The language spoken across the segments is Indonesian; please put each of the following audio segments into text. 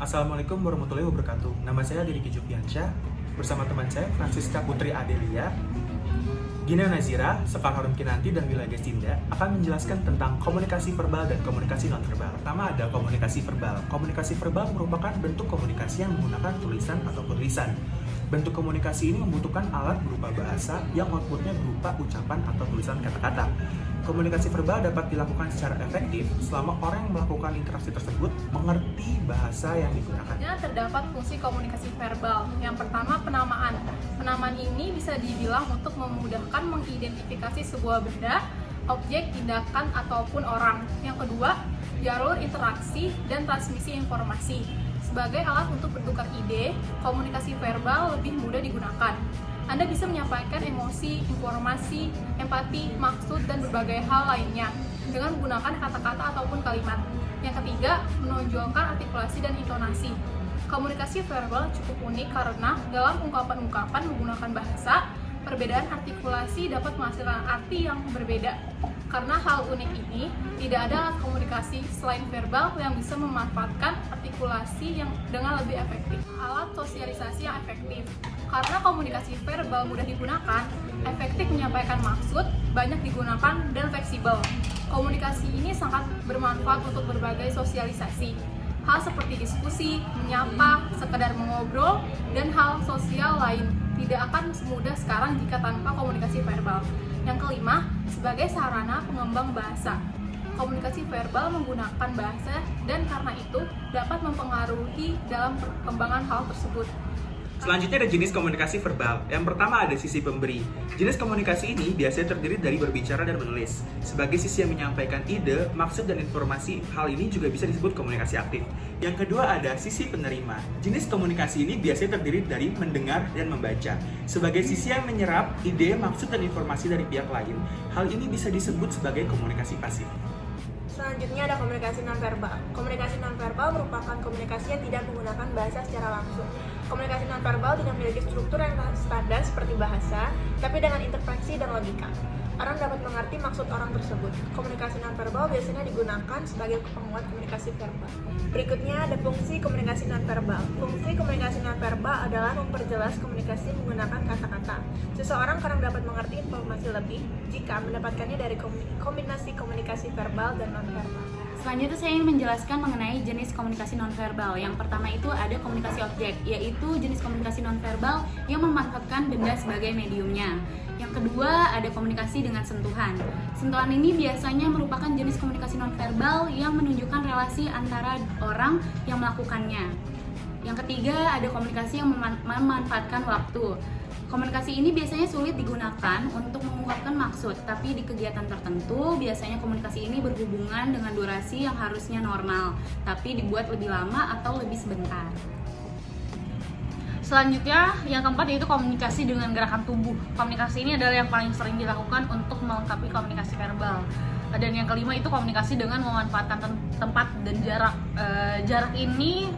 Assalamualaikum warahmatullahi wabarakatuh. Nama saya Diriki Jupiansyah. Bersama teman saya Francisca Putri Adelia, Gina Nazira, Sekar Harun Kinanti, dan Wila Gestinda akan menjelaskan tentang komunikasi verbal dan komunikasi nonverbal. Pertama ada komunikasi verbal. Komunikasi verbal merupakan bentuk komunikasi yang menggunakan tulisan ataupun lisan. Bentuk komunikasi ini membutuhkan alat berupa bahasa yang outputnya berupa ucapan atau tulisan kata-kata. Komunikasi verbal dapat dilakukan secara efektif selama orang yang melakukan interaksi tersebut mengerti bahasa yang digunakan. Terdapat fungsi komunikasi verbal. Yang pertama, penamaan. Penamaan ini bisa dibilang untuk memudahkan mengidentifikasi sebuah benda, objek, tindakan, ataupun orang. Yang kedua, jalur interaksi dan transmisi informasi. Sebagai alat untuk bertukar ide, komunikasi verbal lebih mudah digunakan. Anda bisa menyampaikan emosi, informasi, empati, maksud, dan berbagai hal lainnya dengan menggunakan kata-kata ataupun kalimat. Yang ketiga, menonjolkan artikulasi dan intonasi. Komunikasi verbal cukup unik karena dalam ungkapan-ungkapan menggunakan bahasa, perbedaan artikulasi dapat menghasilkan arti yang berbeda. Karena hal unik ini, tidak ada alat komunikasi selain verbal yang bisa memanfaatkan artikulasi yang dengan lebih efektif. Alat sosialisasi yang efektif. Karena komunikasi verbal mudah digunakan, efektif menyampaikan maksud, banyak digunakan, dan fleksibel. Komunikasi ini sangat bermanfaat untuk berbagai sosialisasi. Hal seperti diskusi, menyapa, sekedar mengobrol, dan hal sosial lain tidak akan semudah sekarang jika tanpa komunikasi verbal. Yang kelima, sebagai sarana pengembang bahasa. Komunikasi verbal menggunakan bahasa dan karena itu dapat mempengaruhi dalam perkembangan hal tersebut. Selanjutnya ada jenis komunikasi verbal. Yang pertama ada sisi pemberi. Jenis komunikasi ini biasanya terdiri dari berbicara dan menulis. Sebagai sisi yang menyampaikan ide, maksud, dan informasi, hal ini juga bisa disebut komunikasi aktif. Yang kedua ada sisi penerima. Jenis komunikasi ini biasanya terdiri dari mendengar dan membaca. Sebagai sisi yang menyerap ide, maksud, dan informasi dari pihak lain, hal ini bisa disebut sebagai komunikasi pasif. Selanjutnya ada komunikasi nonverbal. Komunikasi nonverbal merupakan komunikasi yang tidak menggunakan bahasa secara langsung. Komunikasi nonverbal tidak memiliki struktur yang standar seperti bahasa, tapi dengan interpreksi dan logika. Orang dapat mengerti maksud orang tersebut. Komunikasi nonverbal biasanya digunakan sebagai penguat komunikasi verbal. Berikutnya ada fungsi komunikasi nonverbal. Fungsi komunikasi nonverbal adalah memperjelas komunikasi menggunakan kata-kata. Seseorang kadang dapat mengerti informasi lebih jika mendapatkannya dari kombinasi komunikasi verbal dan nonverbal. Selanjutnya saya ingin menjelaskan mengenai jenis komunikasi nonverbal. Yang pertama itu ada komunikasi objek, yaitu jenis komunikasi nonverbal yang memanfaatkan benda sebagai mediumnya. Yang kedua ada komunikasi dengan sentuhan. Sentuhan ini biasanya merupakan jenis komunikasi nonverbal yang menunjukkan relasi antara orang yang melakukannya. Yang ketiga ada komunikasi yang memanfaatkan waktu. Komunikasi ini biasanya sulit digunakan untuk mengungkapkan maksud, tapi di kegiatan tertentu biasanya komunikasi ini berhubungan dengan durasi yang harusnya normal, tapi dibuat lebih lama atau lebih sebentar. Selanjutnya, yang keempat yaitu komunikasi dengan gerakan tubuh. Komunikasi ini adalah yang paling sering dilakukan untuk melengkapi komunikasi verbal. Dan yang kelima itu komunikasi dengan memanfaatkan tempat dan jarak. Jarak ini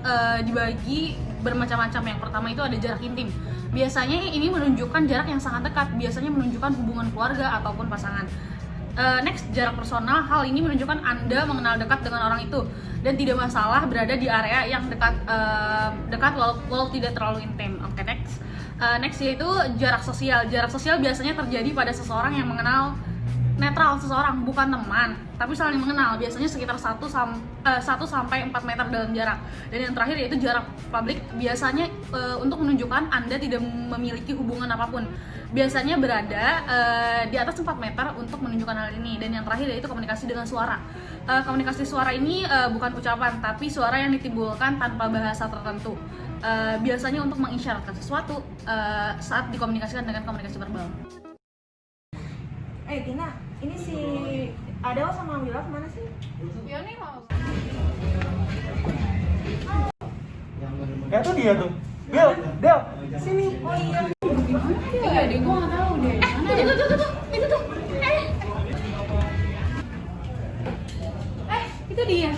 dibagi bermacam-macam. Yang pertama itu ada jarak intim. Biasanya ini menunjukkan jarak yang sangat dekat. Biasanya menunjukkan hubungan keluarga ataupun pasangan. Next, jarak personal. Hal ini menunjukkan Anda mengenal dekat dengan orang itu dan tidak masalah berada di area yang dekat walau tidak terlalu intim. Oke, next. Next yaitu jarak sosial. Jarak sosial biasanya terjadi pada seseorang yang mengenal netral seseorang, bukan teman, tapi saling mengenal, biasanya sekitar 1 sampai 4 meter dalam jarak. Dan yang terakhir yaitu jarak publik, biasanya untuk menunjukkan Anda tidak memiliki hubungan apapun. Biasanya berada di atas 4 meter untuk menunjukkan hal ini. Dan yang terakhir yaitu komunikasi dengan suara. Komunikasi suara ini bukan ucapan, tapi suara yang ditimbulkan tanpa bahasa tertentu. Biasanya untuk mengisyaratkan sesuatu saat dikomunikasikan dengan komunikasi verbal. Tina, ini si Adel sama Wila kemana sih? Ya nih mau. Itu dia tuh. Del, Sini. Oh iya. Iya deh, gue nggak tahu deh. Itu dia.